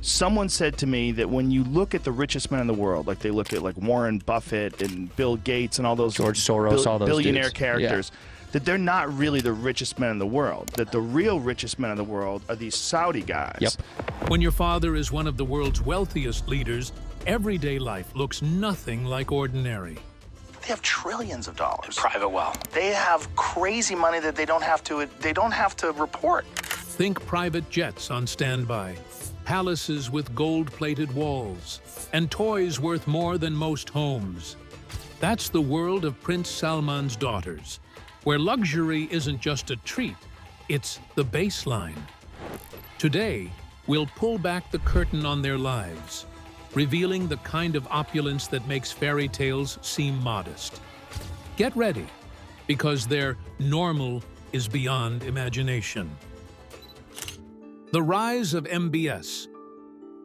Someone said to me that when you look at the richest men in the world, like they look at like Warren Buffett and Bill Gates and all those George Soros, all those billionaire dudes. characters, that they're not really the richest men in the world, that the real richest men in the world are these Saudi guys. Yep. When your father is one of the world's wealthiest leaders, everyday life looks nothing like ordinary. They have trillions of dollars. Private wealth. They have crazy money that they don't have to report. Think private jets on standby, palaces with gold-plated walls, and toys worth more than most homes. That's the world of Prince Salman's daughters, where luxury isn't just a treat, it's the baseline. Today, we'll pull back the curtain on their lives, revealing the kind of opulence that makes fairy tales seem modest. Get ready, because their normal is beyond imagination. The rise of MBS.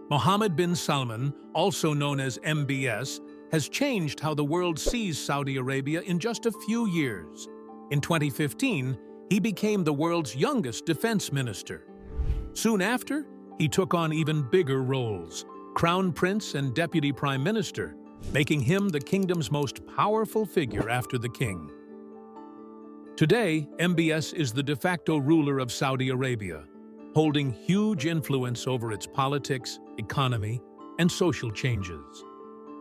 Mohammed bin Salman, also known as MBS, has changed how the world sees Saudi Arabia in just a few years. In 2015, he became the world's youngest defense minister. Soon after, he took on even bigger roles, Crown Prince and Deputy Prime Minister, making him the kingdom's most powerful figure after the king. Today, MBS is the de facto ruler of Saudi Arabia, holding huge influence over its politics, economy, and social changes.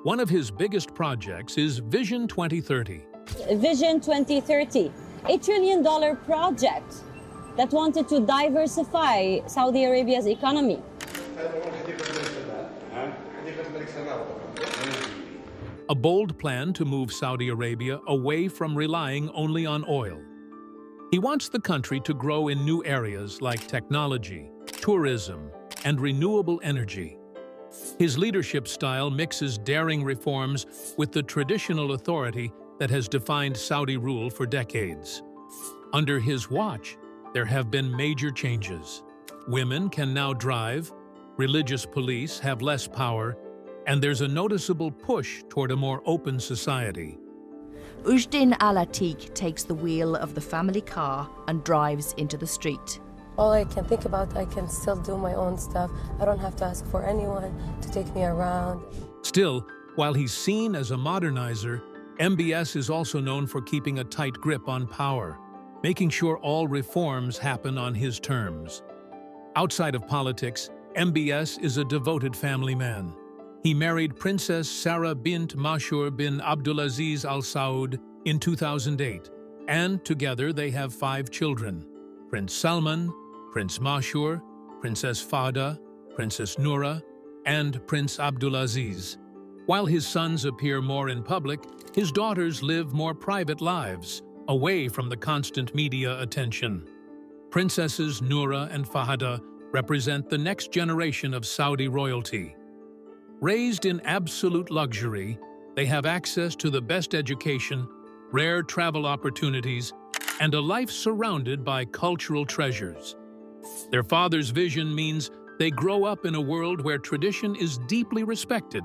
One of his biggest projects is Vision 2030. Vision 2030, $1 trillion project that wanted to diversify Saudi Arabia's economy. A bold plan to move Saudi Arabia away from relying only on oil. He wants the country to grow in new areas like technology, tourism, and renewable energy. His leadership style mixes daring reforms with the traditional authority that has defined Saudi rule for decades. Under his watch, there have been major changes. Women can now drive, religious police have less power, and there's a noticeable push toward a more open society. Ujdin Al-Atiq takes the wheel of the family car and drives into the street. All I can think about, I can still do my own stuff. I don't have to ask for anyone to take me around. Still, while he's seen as a modernizer, MBS is also known for keeping a tight grip on power, making sure all reforms happen on his terms. Outside of politics, MBS is a devoted family man. He married Princess Sarah bint Mashur bin Abdulaziz Al Saud in 2008, and together they have 5 children: Prince Salman, Prince Mashur, Princess Fahda, Princess Noura, and Prince Abdulaziz. While his sons appear more in public, his daughters live more private lives, away from the constant media attention. Princesses Noura and Fahda represent the next generation of Saudi royalty. Raised in absolute luxury, they have access to the best education, rare travel opportunities, and a life surrounded by cultural treasures. Their father's vision means they grow up in a world where tradition is deeply respected,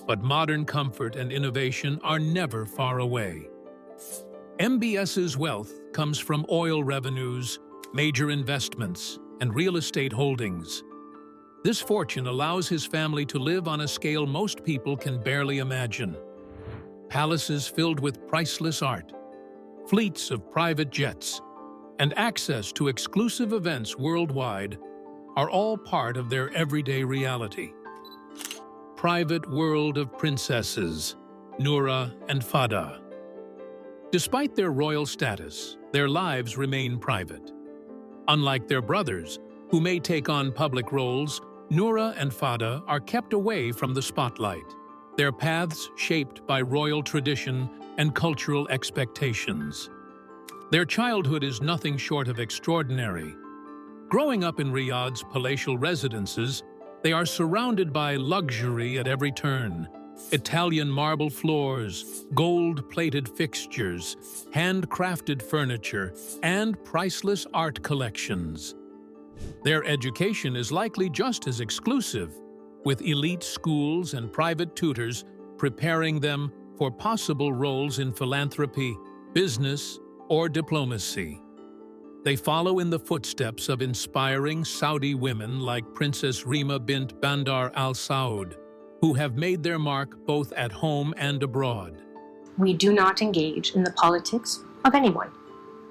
but modern comfort and innovation are never far away. MBS's wealth comes from oil revenues, major investments, and real estate holdings. This fortune allows his family to live on a scale most people can barely imagine. Palaces filled with priceless art, fleets of private jets, and access to exclusive events worldwide are all part of their everyday reality. Private world of princesses, Noura and Fahda. Despite their royal status, their lives remain private. Unlike their brothers, who may take on public roles, Noura and Fahda are kept away from the spotlight, their paths shaped by royal tradition and cultural expectations. Their childhood is nothing short of extraordinary. Growing up in Riyadh's palatial residences, they are surrounded by luxury at every turn. Italian marble floors, gold-plated fixtures, handcrafted furniture, and priceless art collections. Their education is likely just as exclusive, with elite schools and private tutors preparing them for possible roles in philanthropy, business, or diplomacy. They follow in the footsteps of inspiring Saudi women like Princess Rima bint Bandar Al Saud, who have made their mark both at home and abroad. We do not engage in the politics of anyone.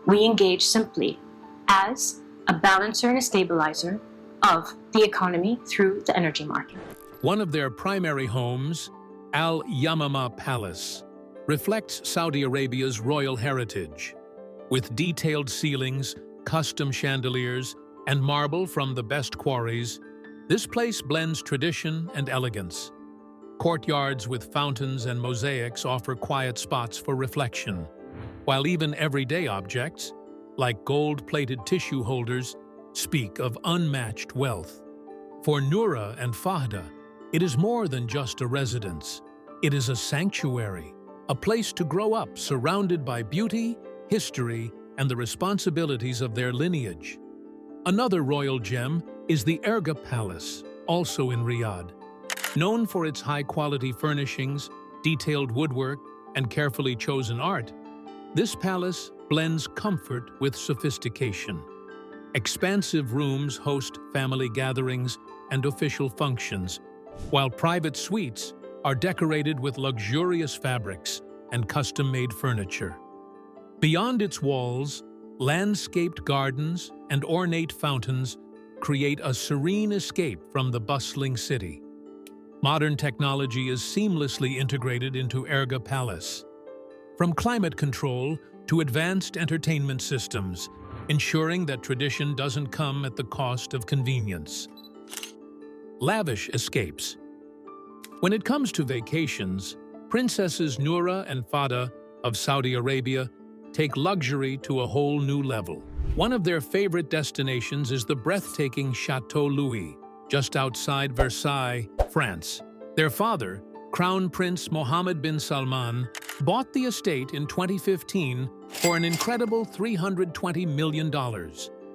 We engage simply as a balancer and a stabilizer of the economy through the energy market. One of their primary homes, Al Yamama Palace, reflects Saudi Arabia's royal heritage. With detailed ceilings, custom chandeliers, and marble from the best quarries, this place blends tradition and elegance. Courtyards with fountains and mosaics offer quiet spots for reflection, while even everyday objects, like gold-plated tissue holders, speak of unmatched wealth. For Noura and Fahda, it is more than just a residence. It is a sanctuary, a place to grow up surrounded by beauty, history, and the responsibilities of their lineage. Another royal gem is the Erga Palace, also in Riyadh. Known for its high-quality furnishings, detailed woodwork, and carefully chosen art, this palace blends comfort with sophistication. Expansive rooms host family gatherings and official functions, while private suites are decorated with luxurious fabrics and custom-made furniture. Beyond its walls, landscaped gardens and ornate fountains create a serene escape from the bustling city. Modern technology is seamlessly integrated into Erga Palace. From climate control to advanced entertainment systems, ensuring that tradition doesn't come at the cost of convenience. Lavish escapes. When it comes to vacations, Princesses Noura and Fahda of Saudi Arabia take luxury to a whole new level. One of their favorite destinations is the breathtaking Chateau Louis, just outside Versailles, France. Their father, Crown Prince Mohammed bin Salman, bought the estate in 2015 for an incredible $320 million.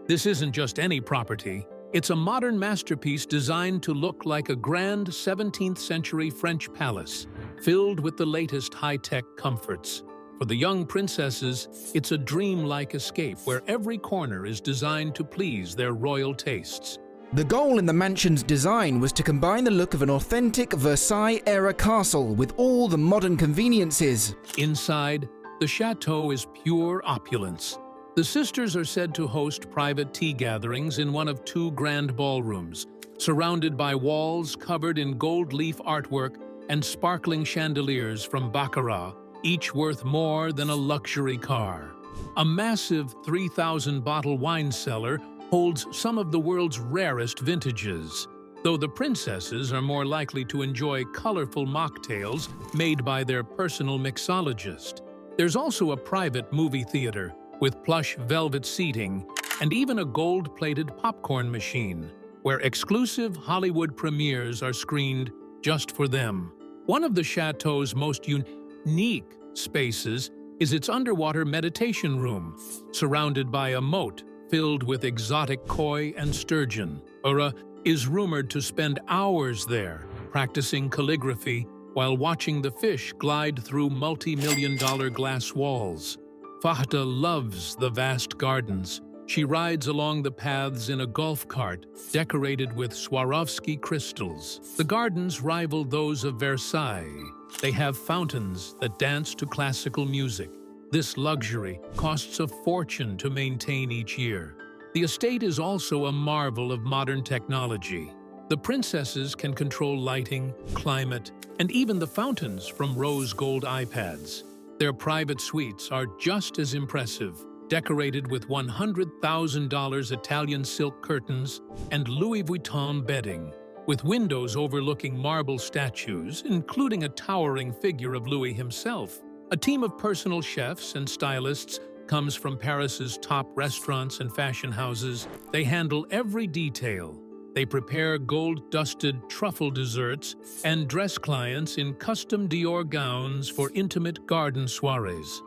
This isn't just any property. It's a modern masterpiece designed to look like a grand 17th century French palace, filled with the latest high-tech comforts. For the young princesses, it's a dreamlike escape where every corner is designed to please their royal tastes. The goal in the mansion's design was to combine the look of an authentic Versailles-era castle with all the modern conveniences. Inside, the chateau is pure opulence. The sisters are said to host private tea gatherings in one of two grand ballrooms, surrounded by walls covered in gold leaf artwork and sparkling chandeliers from Baccarat, each worth more than a luxury car. A massive 3,000-bottle wine cellar holds some of the world's rarest vintages, though the princesses are more likely to enjoy colorful mocktails made by their personal mixologist. There's also a private movie theater with plush velvet seating and even a gold-plated popcorn machine, where exclusive Hollywood premieres are screened just for them. One of the chateau's most unique spaces is its underwater meditation room, surrounded by a moat filled with exotic koi and sturgeon. Noura is rumored to spend hours there, practicing calligraphy while watching the fish glide through multi-million-dollar glass walls. Fahda loves the vast gardens. She rides along the paths in a golf cart decorated with Swarovski crystals. The gardens rival those of Versailles. They have fountains that dance to classical music. This luxury costs a fortune to maintain each year. The estate is also a marvel of modern technology. The princesses can control lighting, climate, and even the fountains from rose gold iPads. Their private suites are just as impressive, decorated with $100,000 Italian silk curtains and Louis Vuitton bedding, with windows overlooking marble statues, including a towering figure of Louis himself. A team of personal chefs and stylists comes from Paris's top restaurants and fashion houses. They handle every detail. They prepare gold-dusted truffle desserts and dress clients in custom Dior gowns for intimate garden soirees.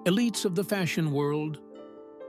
Elites of the fashion world,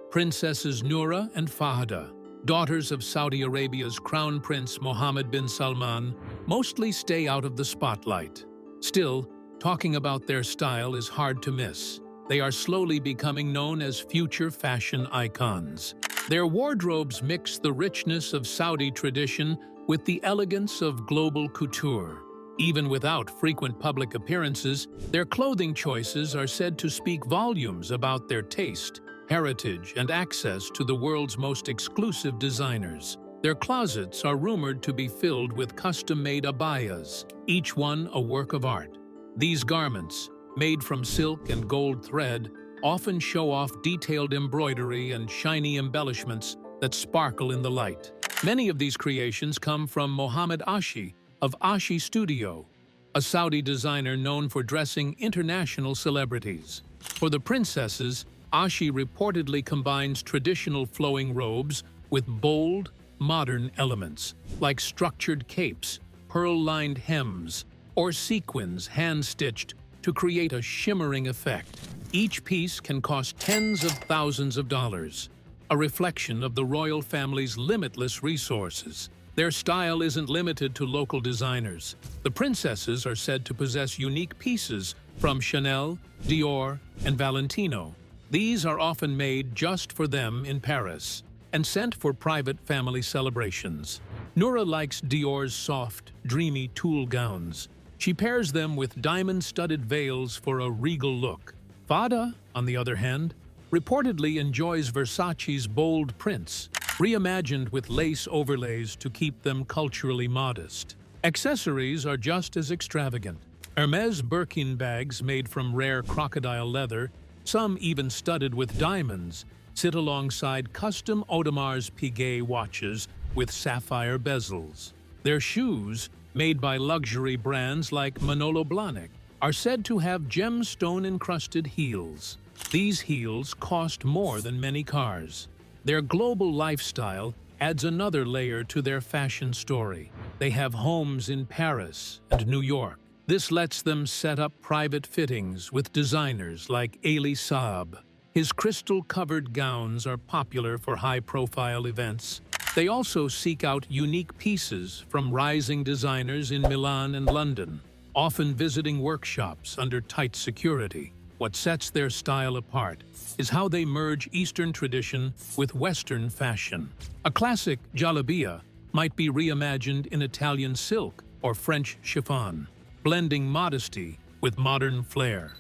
Princesses Noura and Fahda, daughters of Saudi Arabia's Crown Prince Mohammed bin Salman, mostly stay out of the spotlight. Still, talking about their style is hard to miss. they are slowly becoming known as future fashion icons. Their wardrobes mix the richness of Saudi tradition with the elegance of global couture. Even without frequent public appearances, their clothing choices are said to speak volumes about their taste, heritage, and access to the world's most exclusive designers. Their closets are rumored to be filled with custom-made abayas, each one a work of art. These garments, made from silk and gold thread, often show off detailed embroidery and shiny embellishments that sparkle in the light. Many of these creations come from Mohammed Ashi of Ashi Studio, a Saudi designer known for dressing international celebrities. For the princesses, Ashi reportedly combines traditional flowing robes with bold, modern elements, like structured capes, pearl-lined hems, or sequins hand-stitched to create a shimmering effect. Each piece can cost tens of thousands of dollars, a reflection of the royal family's limitless resources. Their style isn't limited to local designers. The princesses are said to possess unique pieces from Chanel, Dior, and Valentino. These are often made just for them in Paris and sent for private family celebrations. Noura likes Dior's soft, dreamy tulle gowns. She pairs them with diamond-studded veils for a regal look. Fada, on the other hand, reportedly enjoys Versace's bold prints, reimagined with lace overlays to keep them culturally modest. Accessories are just as extravagant. Hermès Birkin bags made from rare crocodile leather, some even studded with diamonds, sit alongside custom Audemars Piguet watches with sapphire bezels. Their shoes, made by luxury brands like Manolo Blahnik, are said to have gemstone-encrusted heels. These heels cost more than many cars. Their global lifestyle adds another layer to their fashion story. They have homes in Paris and New York. This lets them set up private fittings with designers like Elie Saab. His crystal-covered gowns are popular for high-profile events. They also seek out unique pieces from rising designers in Milan and London, often visiting workshops under tight security. What sets their style apart is how they merge Eastern tradition with Western fashion. A classic jalabia might be reimagined in Italian silk or French chiffon, blending modesty with modern flair.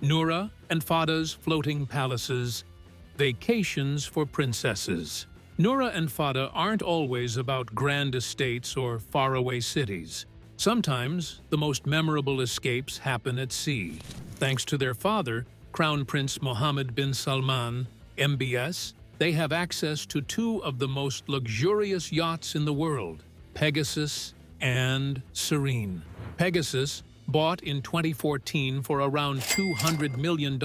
Noura and Fada's floating palaces, vacations for princesses. Noura and Fada aren't always about grand estates or faraway cities. Sometimes, the most memorable escapes happen at sea. Thanks to their father, Crown Prince Mohammed bin Salman, MBS, they have access to two of the most luxurious yachts in the world, Pegasus and Serene. Pegasus, bought in 2014 for around $200 million,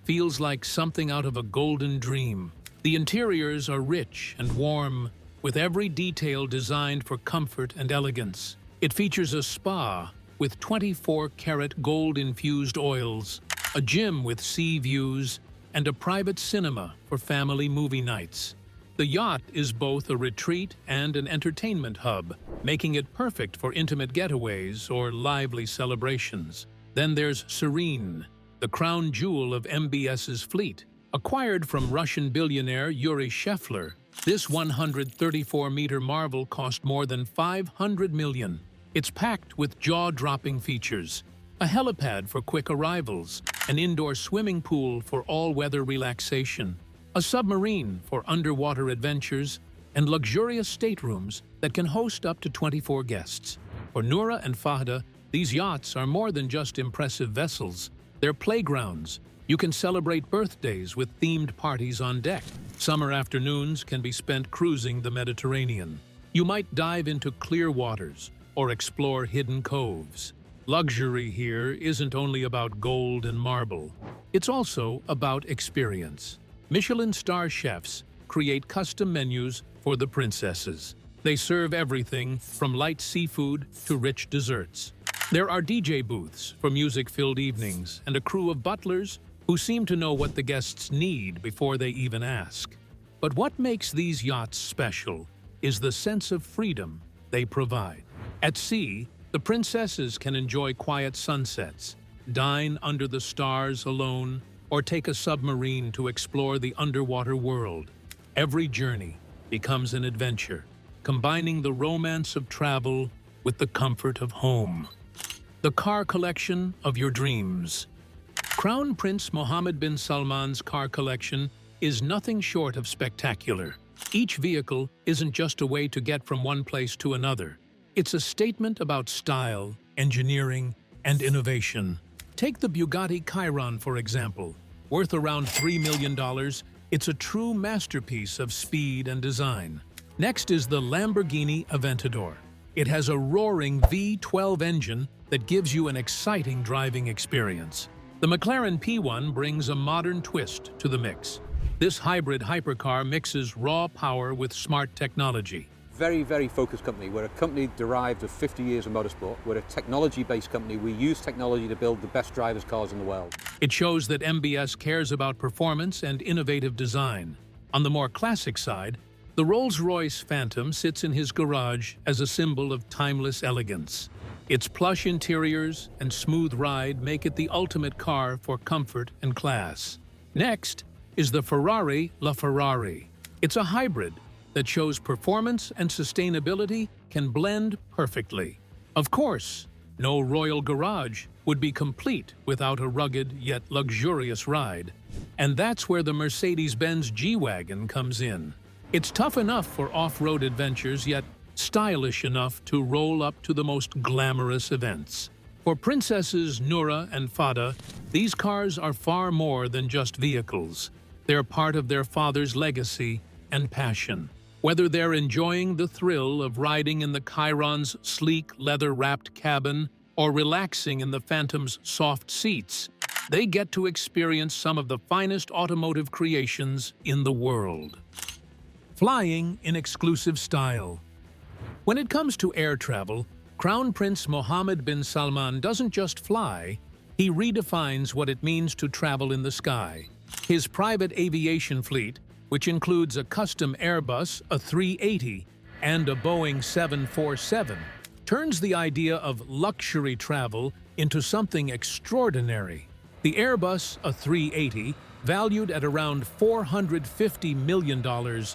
feels like something out of a golden dream. The interiors are rich and warm, with every detail designed for comfort and elegance. It features a spa with 24-karat gold-infused oils, a gym with sea views, and a private cinema for family movie nights. The yacht is both a retreat and an entertainment hub, making it perfect for intimate getaways or lively celebrations. Then there's Serene, the crown jewel of MBS's fleet. Acquired from Russian billionaire Yuri Shefler, this 134-meter marvel cost more than $500 million. It's packed with jaw-dropping features: a helipad for quick arrivals, an indoor swimming pool for all-weather relaxation, a submarine for underwater adventures, and luxurious staterooms that can host up to 24 guests. For Noura and Fahda, these yachts are more than just impressive vessels. They're playgrounds. You can celebrate birthdays with themed parties on deck. Summer afternoons can be spent cruising the Mediterranean. You might dive into clear waters or explore hidden coves. Luxury here isn't only about gold and marble. It's also about experience. Michelin star chefs create custom menus for the princesses. They serve everything from light seafood to rich desserts. There are DJ booths for music-filled evenings and a crew of butlers who seem to know what the guests need before they even ask. But what makes these yachts special is the sense of freedom they provide. At sea, the princesses can enjoy quiet sunsets, dine under the stars alone, or take a submarine to explore the underwater world. Every journey becomes an adventure, combining the romance of travel with the comfort of home. The car collection of your dreams. Crown Prince Mohammed bin Salman's car collection is nothing short of spectacular. Each vehicle isn't just a way to get from one place to another. It's a statement about style, engineering, and innovation. Take the Bugatti Chiron, for example. Worth around $3 million, it's a true masterpiece of speed and design. Next is the Lamborghini Aventador. It has a roaring V12 engine that gives you an exciting driving experience. The McLaren P1 brings a modern twist to the mix. This hybrid hypercar mixes raw power with smart technology. Very, very focused company. We're a company derived of 50 years of motorsport. We're a technology-based company. We use technology to build the best drivers' cars in the world. It shows that MBS cares about performance and innovative design. On the more classic side, the Rolls-Royce Phantom sits in his garage as a symbol of timeless elegance. Its plush interiors and smooth ride make it the ultimate car for comfort and class. Next is the Ferrari LaFerrari. It's a hybrid that shows performance and sustainability can blend perfectly. Of course, no royal garage would be complete without a rugged yet luxurious ride. And that's where the Mercedes-Benz G-Wagon comes in. It's tough enough for off-road adventures, yet stylish enough to roll up to the most glamorous events. For Princesses Noura and Fada, these cars are far more than just vehicles. They're part of their father's legacy and passion. Whether they're enjoying the thrill of riding in the Chiron's sleek, leather-wrapped cabin or relaxing in the Phantom's soft seats, they get to experience some of the finest automotive creations in the world. Flying in exclusive style. When it comes to air travel, Crown Prince Mohammed bin Salman doesn't just fly, he redefines what it means to travel in the sky. His private aviation fleet, which includes a custom Airbus, a 380, and a Boeing 747, turns the idea of luxury travel into something extraordinary. The Airbus, a 380, valued at around $450 million,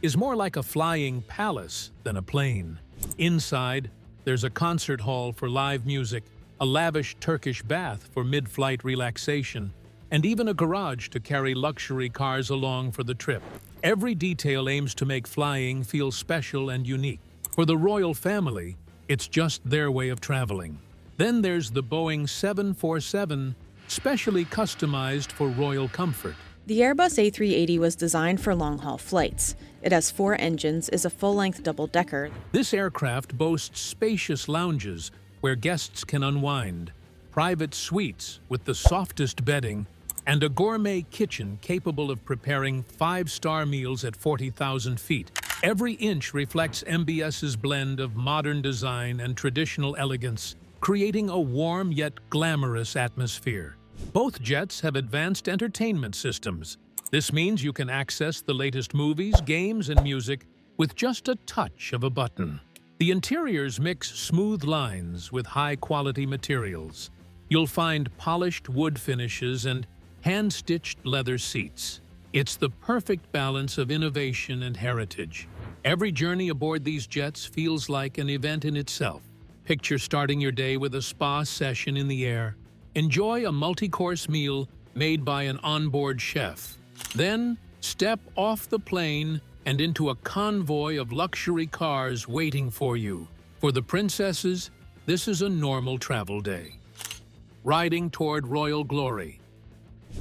is more like a flying palace than a plane. Inside, there's a concert hall for live music, a lavish Turkish bath for mid-flight relaxation, and even a garage to carry luxury cars along for the trip. Every detail aims to make flying feel special and unique. For the royal family, it's just their way of traveling. Then there's the Boeing 747, specially customized for royal comfort. The Airbus A380 was designed for long-haul flights. It has 4 engines, is a full-length double-decker. This aircraft boasts spacious lounges where guests can unwind, private suites with the softest bedding, and a gourmet kitchen capable of preparing 5-star meals at 40,000 feet. Every inch reflects MBS's blend of modern design and traditional elegance, creating a warm yet glamorous atmosphere. Both jets have advanced entertainment systems. This means you can access the latest movies, games, and music with just a touch of a button. The interiors mix smooth lines with high-quality materials. You'll find polished wood finishes and hand-stitched leather seats. It's the perfect balance of innovation and heritage. Every journey aboard these jets feels like an event in itself. Picture starting your day with a spa session in the air. Enjoy a multi-course meal made by an onboard chef. Then, step off the plane and into a convoy of luxury cars waiting for you. For the princesses, this is a normal travel day. Riding toward royal glory.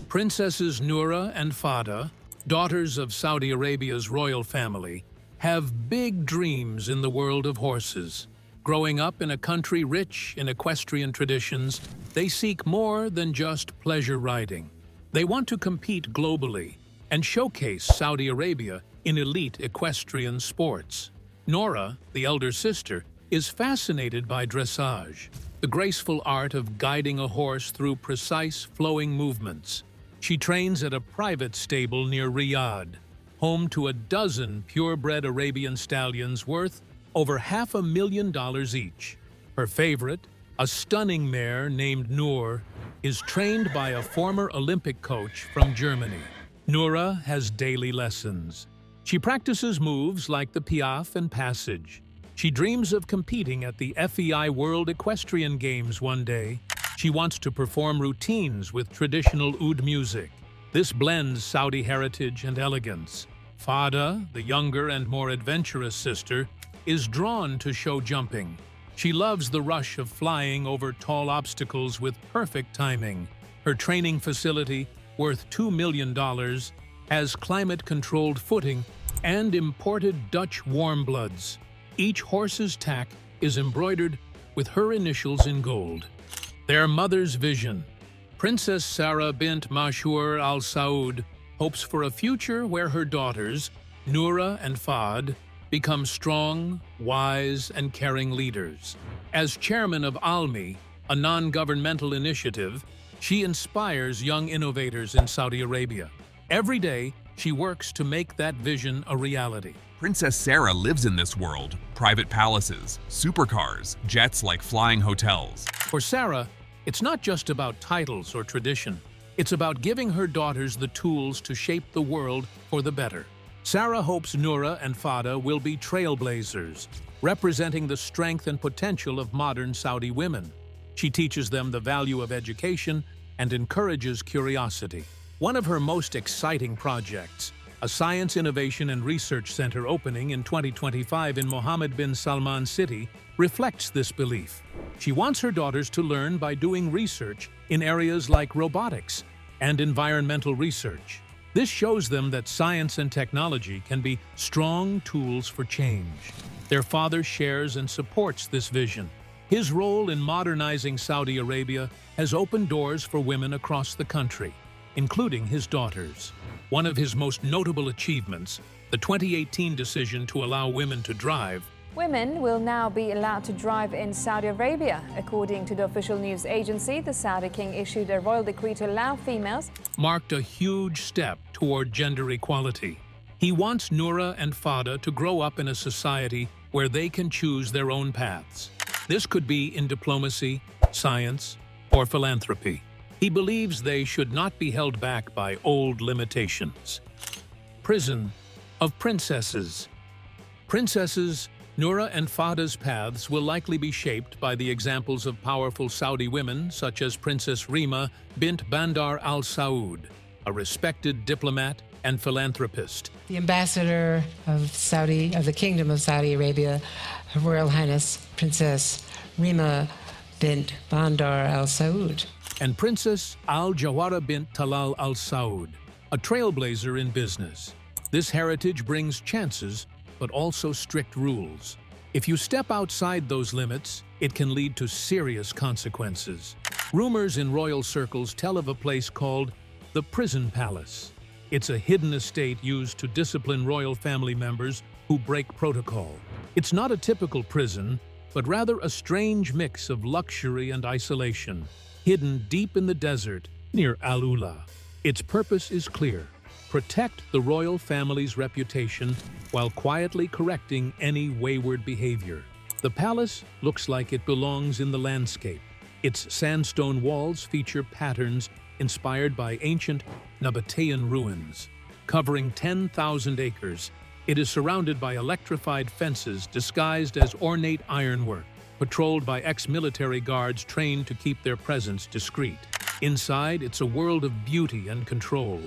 Princesses Noura and Fada, daughters of Saudi Arabia's royal family, have big dreams in the world of horses. Growing up in a country rich in equestrian traditions, they seek more than just pleasure riding. They want to compete globally and showcase Saudi Arabia in elite equestrian sports. Noura, the elder sister, is fascinated by dressage, the graceful art of guiding a horse through precise, flowing movements. She trains at a private stable near Riyadh, home to a dozen purebred Arabian stallions worth over $500,000 each. Her favorite, a stunning mare named Noor, is trained by a former Olympic coach from Germany. Noura has daily lessons. She practices moves like the piaffe and passage. She dreams of competing at the FEI World Equestrian Games one day. She wants to perform routines with traditional oud music. This blends Saudi heritage and elegance. Fada, the younger and more adventurous sister, is drawn to show jumping. She loves the rush of flying over tall obstacles with perfect timing. Her training facility, worth $2 million, has climate-controlled footing and imported Dutch warm bloods. Each horse's tack is embroidered with her initials in gold. Their mother's vision. Princess Sarah bint Mashur Al Saud hopes for a future where her daughters, Noura and Fahd, become strong, wise, and caring leaders. As chairman of ALMI, a non-governmental initiative, she inspires young innovators in Saudi Arabia. Every day, she works to make that vision a reality. Princess Sarah lives in this world. Private palaces, supercars, jets like flying hotels. For Sarah, it's not just about titles or tradition. It's about giving her daughters the tools to shape the world for the better. Sarah hopes Noura and Fada will be trailblazers, representing the strength and potential of modern Saudi women. She teaches them the value of education and encourages curiosity. One of her most exciting projects, a science innovation and research center opening in 2025 in Mohammed bin Salman City, reflects this belief. She wants her daughters to learn by doing research in areas like robotics and environmental research. This shows them that science and technology can be strong tools for change. Their father shares and supports this vision. His role in modernizing Saudi Arabia has opened doors for women across the country, including his daughters. One of his most notable achievements, the 2018 decision to allow women to drive. Women will now be allowed to drive in Saudi Arabia. According to the official news agency, the Saudi king issued a royal decree to allow females. Marked a huge step toward gender equality. He wants Noura and Fada to grow up in a society where they can choose their own paths. This could be in diplomacy, science, or philanthropy. He believes they should not be held back by old limitations. Prison of Princesses. Princesses, Noura and Fada's paths will likely be shaped by the examples of powerful Saudi women such as Princess Rima bint Bandar Al Saud, a respected diplomat and philanthropist. The ambassador of the Kingdom of Saudi Arabia, Her Royal Highness Princess Rima bint Bandar Al Saud. And Princess Al-Jawara bint Talal Al Saud, a trailblazer in business. This heritage brings chances, but also strict rules. If you step outside those limits, it can lead to serious consequences. Rumors in royal circles tell of a place called the Prison Palace. It's a hidden estate used to discipline royal family members who break protocol. It's not a typical prison, but rather a strange mix of luxury and isolation, hidden deep in the desert near Al-Ula. Its purpose is clear: protect the royal family's reputation while quietly correcting any wayward behavior. The palace looks like it belongs in the landscape. Its sandstone walls feature patterns inspired by ancient Nabatean ruins. Covering 10,000 acres, it is surrounded by electrified fences disguised as ornate ironwork, patrolled by ex-military guards trained to keep their presence discreet. Inside, it's a world of beauty and control.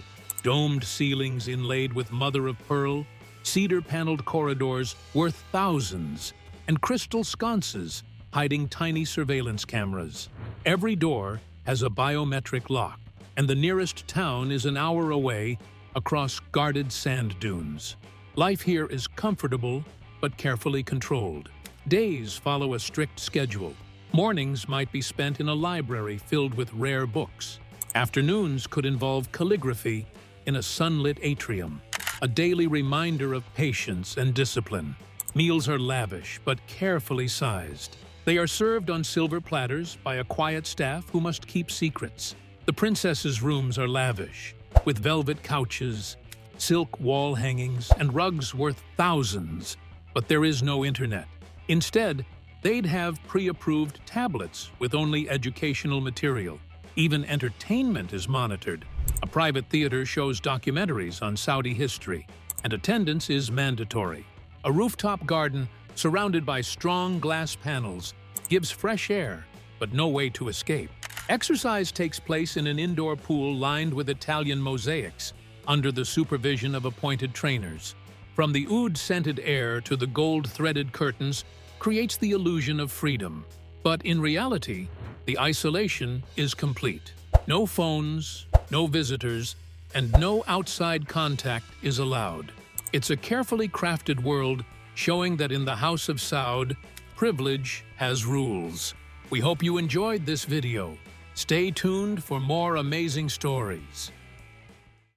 Domed ceilings inlaid with mother-of-pearl, cedar-paneled corridors worth thousands, and crystal sconces hiding tiny surveillance cameras. Every door has a biometric lock, and the nearest town is an hour away across guarded sand dunes. Life here is comfortable but carefully controlled. Days follow a strict schedule. Mornings might be spent in a library filled with rare books. Afternoons could involve calligraphy in a sunlit atrium, a daily reminder of patience and discipline. Meals are lavish but carefully sized. They are served on silver platters by a quiet staff who must keep secrets. The princess's rooms are lavish, with velvet couches, silk wall hangings, and rugs worth thousands. But there is no internet. Instead, they'd have pre-approved tablets with only educational material. Even entertainment is monitored. A private theater shows documentaries on Saudi history, and attendance is mandatory. A rooftop garden surrounded by strong glass panels gives fresh air, but no way to escape. Exercise takes place in an indoor pool lined with Italian mosaics, under the supervision of appointed trainers. From the oud-scented air to the gold-threaded curtains creates the illusion of freedom. But in reality, the isolation is complete. No phones, no visitors, and no outside contact is allowed. It's a carefully crafted world showing that in the House of Saud, privilege has rules. We hope you enjoyed this video. Stay tuned for more amazing stories.